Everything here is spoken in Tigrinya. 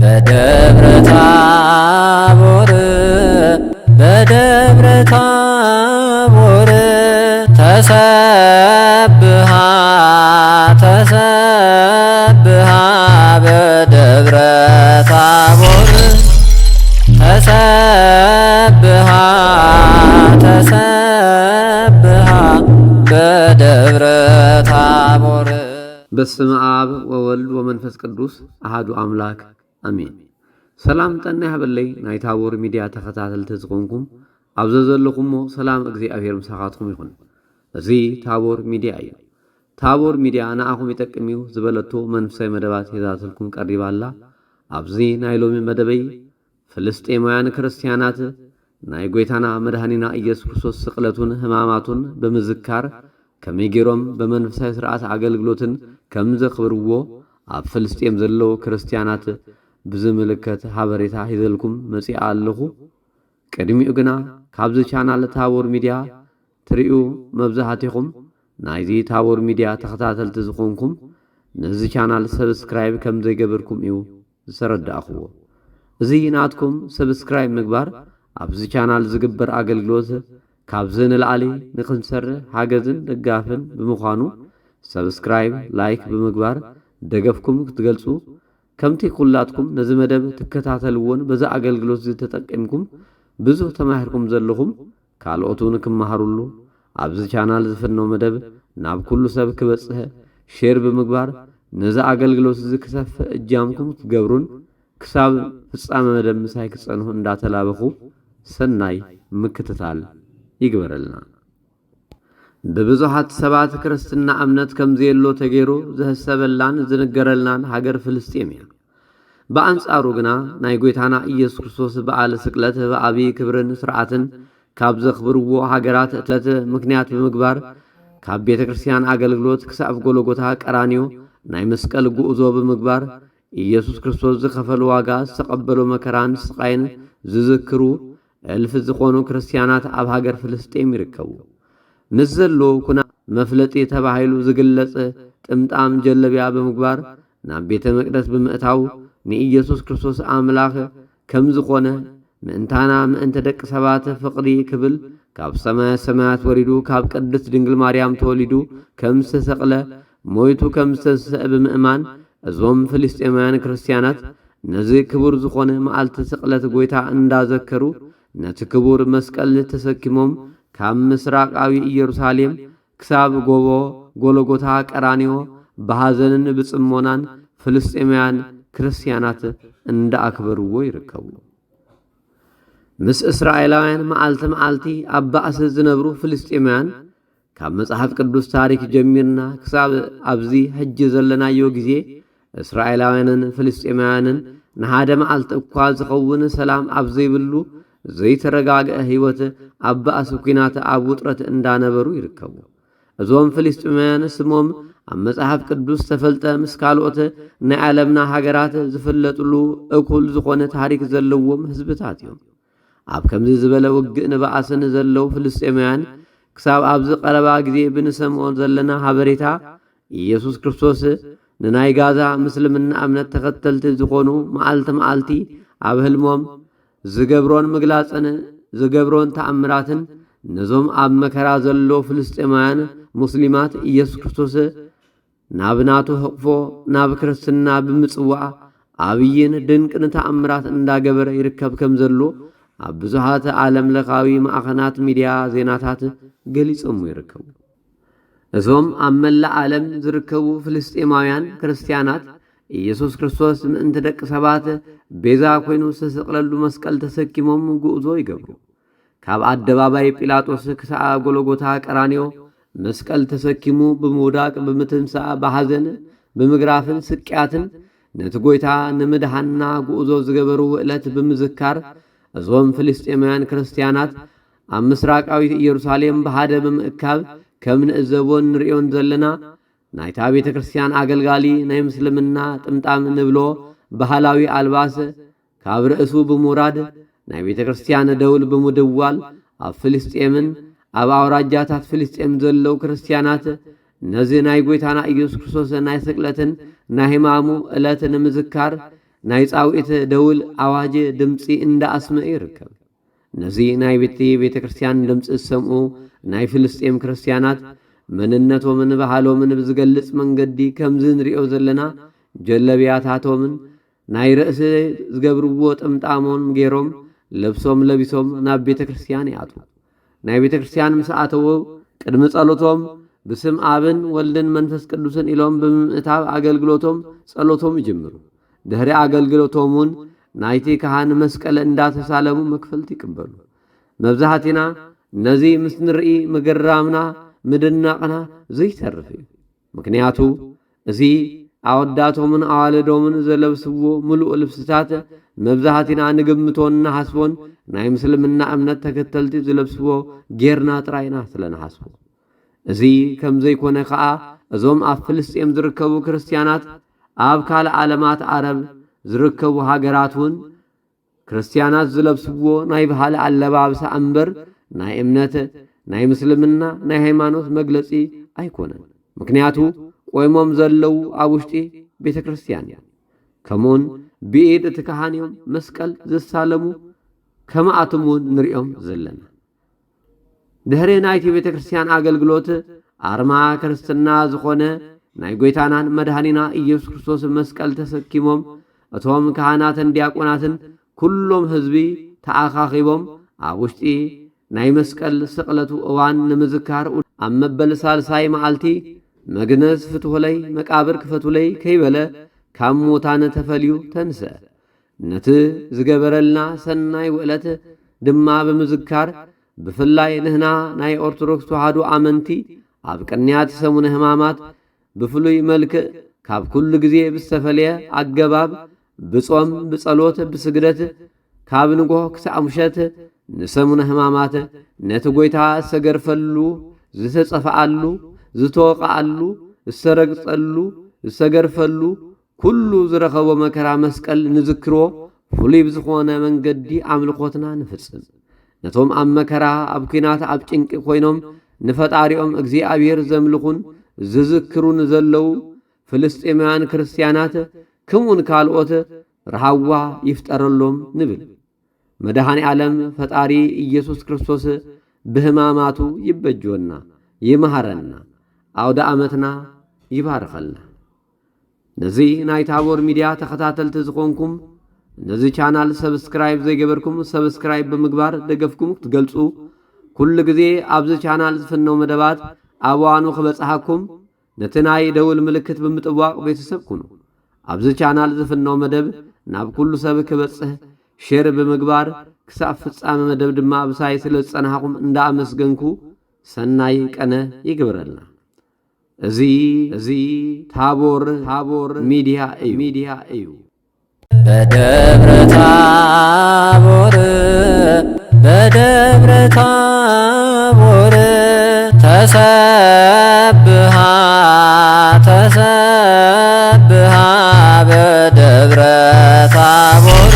በደብረ ታቦር በደብረ ታቦር ተሰብሃ ተሰብሃ በደብረ ታቦር ተሰብሃ ተሰብሃ በደብረ ታቦር። በስመ አብ ወወልድ ወመንፈስ ቅዱስ አሐዱ አምላክ አሜን። ሰላም ጠና ያበለይ ናይ ታቦር ሚድያ ተኸታተልቲ ዝኾንኩም ኣብዚ ዘለኹሞ ሰላም እግዚአብሔር ምሳኻትኩም ይኹን። እዚ ታቦር ሚድያ እዩ። ታቦር ሚድያ ንኣኹም ይጠቅም እዩ ዝበለቶ መንፈሳዊ መደባት ሒዛትልኩም ቀሪባ ኣላ። ኣብዚ ናይ ሎሚ መደበይ ፍልስጤማውያን ክርስቲያናት ናይ ጎይታና መድኃኒና ኢየሱስ ክርስቶስ ስቕለቱን ሕማማቱን ብምዝካር ከመይ ገይሮም በመንፈሳዊ ስርዓት አገልግሎትን ከም ዘኽብርዎ ኣብ ፍልስጤም ዘለው ክርስቲያናት ብዝምልከት ሓበሬታ ሒዘልኩም መጺአ ኣለኹ። ቅድሚኡ ግና ካብዚ ቻናል ታቦር ሚድያ ትሪኡ መብዛሕትኹም ናይዚ ታቦር ሚድያ ተኸታተልቲ ዝኾንኩም ነዚ ቻናል ሰብስክራይብ ከም ዘይገበርኩም እዩ ዝተረዳእኽዎ። እዚ ናትኩም ሰብስክራይብ ምግባር ኣብዚ ቻናል ዝግበር አገልግሎት ካብዚ ንላዕሊ ንኽንሰርሕ ሓገዝን ደጋፍን ብምዃኑ ሰብስክራይብ ላይክ ብምግባር ደገፍኩም ክትገልጹ ከምቲ ኩላትኩም ነዚ መደብ ትከታተልዎን በዛ አገልግሎት ዝተጠቀምኩም ብዙሕ ተማሂርኩም ዘለኹም ካልኦቱን ክመሃሩሉ ኣብዚ ቻናል ዝፍኖ መደብ ናብ ኩሉ ሰብ ክበጽሕ ሼር ብምግባር ነዚ አገልግሎት ዝክሰፍእ እጃምኩም ትገብሩን ክሳብ ፍጻመ መደብ ምሳይ ክጸንሑ እንዳተላበኹ ሰናይ ምክትታል ይግበረልና። በብዙሓት ሰባት ክርስትና እምነት ከም ዘየሎ ተገይሩ ዝሕሰበላን ዝንገረልናን ሃገር ፍልስጤም እያ። በአንጻሩ ግና ናይ ጎይታና ኢየሱስ ክርስቶስ በዓለ ስቅለት ብዓብዪ ክብርን ስርዓትን ካብ ዘኽብርዎ ሃገራት ዕለት ምክንያት ብምግባር ካብ ቤተ ክርስቲያን አገልግሎት ክሳብ ጎልጎታ ቀራንዮ ናይ መስቀል ጉዕዞ ብምግባር ኢየሱስ ክርስቶስ ዝኸፈለ ዋጋ ዝተቐበሎ መከራን ስቃይን ዝዝክሩ እልፍ ዝኾኑ ክርስቲያናት ኣብ ሃገር ፍልስጤም ይርከቡ። ምስ ዘሎ ኩና መፍለጢ ተባሂሉ ዝግለጽ ጥምጣም ጀለቢያ ብምግባር ናብ ቤተ መቅደስ ብምእታው ንኢየሱስ ክርስቶስ ኣምላኽ ከም ዝኾነ ምእንታና ምእንተ ደቂ ሰባት ፍቕሪ ክብል ካብ ሰማያ ሰማያት ወሪዱ ካብ ቅድስት ድንግል ማርያም ተወሊዱ ከም ዝተሰቕለ ሞይቱ ከም ዝተስእ ብምእማን እዞም ፍልስጤማውያን ክርስቲያናት ነዚ ክቡር ዝኾነ መዓልቲ ስቕለት ጎይታ እንዳዘከሩ ነቲ ክቡር መስቀል ተሰኪሞም ካብ ምስራቃዊ ኢየሩሳሌም ክሳብ ጎቦ ጎልጎታ ቀራንዮ ብሓዘንን ብጽሞናን ፍልስጤማውያን ክርስቲያናት እንዳኣክበርዎ ይርከቡ። ምስ እስራኤላውያን መዓልቲ መዓልቲ ኣብ ባእሲ ዝነብሩ ፍልስጤማውያን ካብ መጽሓፍ ቅዱስ ታሪክ ጀሚርና ክሳብ ኣብዚ ሕጂ ዘለናዮ ጊዜ እስራኤላውያንን ፍልስጤማውያንን ንሓደ መዓልቲ እኳ ዝኸውን ሰላም ኣብ ዘይብሉ ዘይተረጋግአ ህይወት ኣብ ባእሲ ኩናት ኣብ ውጥረት እንዳነበሩ ይርከቡ። እዞም ፍልስጤማውያን ስሞም ኣብ መጽሓፍ ቅዱስ ተፈልጠ ምስ ካልኦት ናይ ዓለምና ሃገራት ዝፍለጥሉ እኩል ዝኾነ ታሪክ ዘለዎም ህዝብታት እዮም። ኣብ ከምዚ ዝበለ ውግእ ንባእስን ዘለው ፍልስጤማውያን ክሳብ ኣብዚ ቀረባ ጊዜ ብንሰምዖ ዘለና ሓበሬታ ኢየሱስ ክርስቶስ ንናይ ጋዛ ምስልምና እምነት ተኸተልቲ ዝኾኑ መዓልቲ መዓልቲ ኣብ ህልሞም ዝገብሮን ምግላጽን ዝገብሮን ተኣምራትን ነዞም ኣብ መከራ ዘሎ ፍልስጤማውያን ሙስሊማት ኢየሱስ ክርስቶስ ናብ ናቱ ህቕፎ ናብ ክርስትና ብምጽዋዕ ዓብይን ድንቅን ተኣምራት እንዳገበረ ይርከብ ከም ዘሎ ኣብ ብዙሓት ዓለም ለኻዊ ማዕኸናት ሚድያ ዜናታት ገሊጾም ይርከቡ። እዞም ኣብ መላእ ዓለም ዝርከቡ ፍልስጤማውያን ክርስቲያናት ኢየሱስ ክርስቶስ ምእንቲ ደቂ ሰባት ቤዛ ኮይኑ ዝተሰቕለሉ መስቀል ተሰኪሞም ጉዕዞ ይገብሩ። ካብ ኣደባባይ ጲላጦስ ክሳብ ጎልጎታ ቀራንዮ መስቀል ተሰኪሙ ብምውዳቅ ብምትንሳእ ብሓዘን ብምግራፍን ስቅያትን ነቲ ጎይታ ንምድሓንና ጉዕዞ ዝገበሩ ዕለት ብምዝካር እዞም ፍልስጤማውያን ክርስቲያናት ኣብ ምስራቃዊት ኢየሩሳሌም ብሓደ ብምእካብ ከም ንዕዘቦን ንሪኦን ዘለና ናይታ ቤተ ክርስቲያን አገልጋሊ ናይ ምስልምና ጥምጣም ንብሎ ባህላዊ አልባስ ካብ ርእሱ ብምውራድ ናይ ቤተ ክርስቲያን ደውል ብምድዋል ኣብ ፍልስጤምን ኣብ አውራጃታት ፍልስጤም ዘለው ክርስቲያናት ነዚ ናይ ጎይታና ኢየሱስ ክርስቶስ ናይ ስቅለትን ናይ ሕማሙ ዕለት ንምዝካር ናይ ጻውዒት ደውል ኣዋጅ ድምፂ እንዳኣስመዐ ይርከብ። ነዚ ናይ ቤተ ክርስቲያን ድምፂ ዝሰምዑ ናይ ፍልስጤም ክርስቲያናት መንነቶምን ባህሎምን ብዝገልጽ መንገዲ ከምዚ ንሪኦ ዘለና ጀለብያታቶምን ናይ ርእሲ ዝገብርዎ ጥምጣሞም ገይሮም ልብሶም ለቢሶም ናብ ቤተ ክርስቲያን ይኣቱ። ናይ ቤተ ክርስቲያን ምስ ኣተዉ ቅድሚ ጸሎቶም ብስም አብን ወልድን መንፈስ ቅዱስን ኢሎም ብምእታብ አገልግሎቶም ጸሎቶም ይጅምሩ። ድህሪ አገልግሎቶሙን ናይቲ ካህን መስቀል እንዳተሳለሙ መክፈልቲ ይቅበሉ። መብዛሕቲና ነዚ ምስ ንርኢ ምግራምና ምድናቕና ዘይተርፍ እዩ። ምክንያቱ እዚ ኣወዳቶምን ኣዋልዶምን ዘለብስዎ ምሉእ ልብስታት መብዛሕቲና ንግምቶን ናሓስቦን ናይ ምስልምና እምነት ተከተልቲ ዝለብስዎ ጌርና ጥራይና ስለናሓስቦ እዚ ከም ዘይኮነ ከዓ እዞም ኣብ ፍልስጤም ዝርከቡ ክርስቲያናት ኣብ ካልእ ዓለማት ዓረብ ዝርከቡ ሃገራትን ክርስቲያናት ዝለብስዎ ናይ ባህሊ ኣለባብሳ እምበር ናይ እምነት ናይ ምስልምና ናይ ሃይማኖት መግለጺ ኣይኮነን። ምክንያቱ ቆይሞም ዘለው ኣብ ውሽጢ ቤተ ክርስቲያን ከምኡን ብኢድ እቲ ካህንዮም መስቀል ዘሳለሙ ከመኣትሙን ንሪኦም ዘለና። ድህሪ ናይቲ ቤተ ክርስቲያን አገልግሎት አርማ ክርስትና ዝኾነ ናይ ጎይታናን መድኃኒና ኢየሱስ ክርስቶስ መስቀል ተሰኪሞም እቶም ካህናትን ዲያቆናትን ኩሎም ህዝቢ ተኣኻኺቦም ኣብ ውሽጢ ናይ መስቀል ስቕለቱ እዋን ንምዝካር ኣብ መበል ሳልሳይ መዓልቲ መግነዝ ፍትወለይ መቃብር ክፈቱለይ ከይበለ ካብ ሙታን ተፈልዩ ተንስአ። ነቲ ዝገበረልና ሰናይ ውዕለት ድማ ብምዝካር ብፍላይ ንህና ናይ ኦርቶዶክስ ተዋህዶ አመንቲ ኣብ ቅንያት ሰሙነ ሕማማት ብፍሉይ መልክዕ ካብ ኩሉ ግዜ ብዝተፈልየ አገባብ ብጾም ብጸሎት ብስግደት ካብ ንጎሆ ክሳብ ምሸት ንሰሙነ ሕማማት ነቲ ጎይታ ዝተገርፈሉ ዝተጸፍዓሉ ዝተወቕዓሉ ዝተረግጸሉ ዝተገርፈሉ ኩሉ ዝረኸቦ መከራ መስቀል ንዝክሮ ፍሉይ ብዝኾነ መንገዲ አምልኾትና ንፍጽም። ነቶም ኣብ መከራ ኣብ ኩናት ኣብ ጭንቂ ኮይኖም ንፈጣሪኦም እግዚአብሔር ዘምልኹን ዝዝክሩን ዘለው ፍልስጤማውያን ክርስቲያናት ከምኡን ካልኦት ረሃዋ ይፍጠረሎም ንብል። መድኃኔ ዓለም ፈጣሪ ኢየሱስ ክርስቶስ ብህማማቱ ይበጅወና ይመሃረና አውደ ዓመትና ይባርከልና። ነዚ ናይ ታቦር ሚዲያ ተኸታተልቲ ዝኾንኩም ነዚ ቻናል ሰብስክራይብ ዘይገበርኩም ሰብስክራይብ ብምግባር ደገፍኩም ትገልጹ ኩሉ ግዜ ኣብዚ ቻናል ዝፍነው መደባት ኣዋኑ ክበጽሓኩም ነቲ ናይ ደውል ምልክት ብምጥዋቕ ቤተሰብ ኩኑ። ኣብዚ ቻናል ዝፍነው መደብ ናብ ኩሉ ሰብ ክበጽሕ ሼር ብምግባር ክሳብ ፍጻመ መደብ ድማ ብሳይ ስለ ዝጸናሕኩም እንዳኣመስገንኩ ሰናይ ቀነ ይግብረልና። እዚ ታቦር ሚዲያ እዩ። በደብረ ታቦር ተሰብሃ በደብረ ታቦር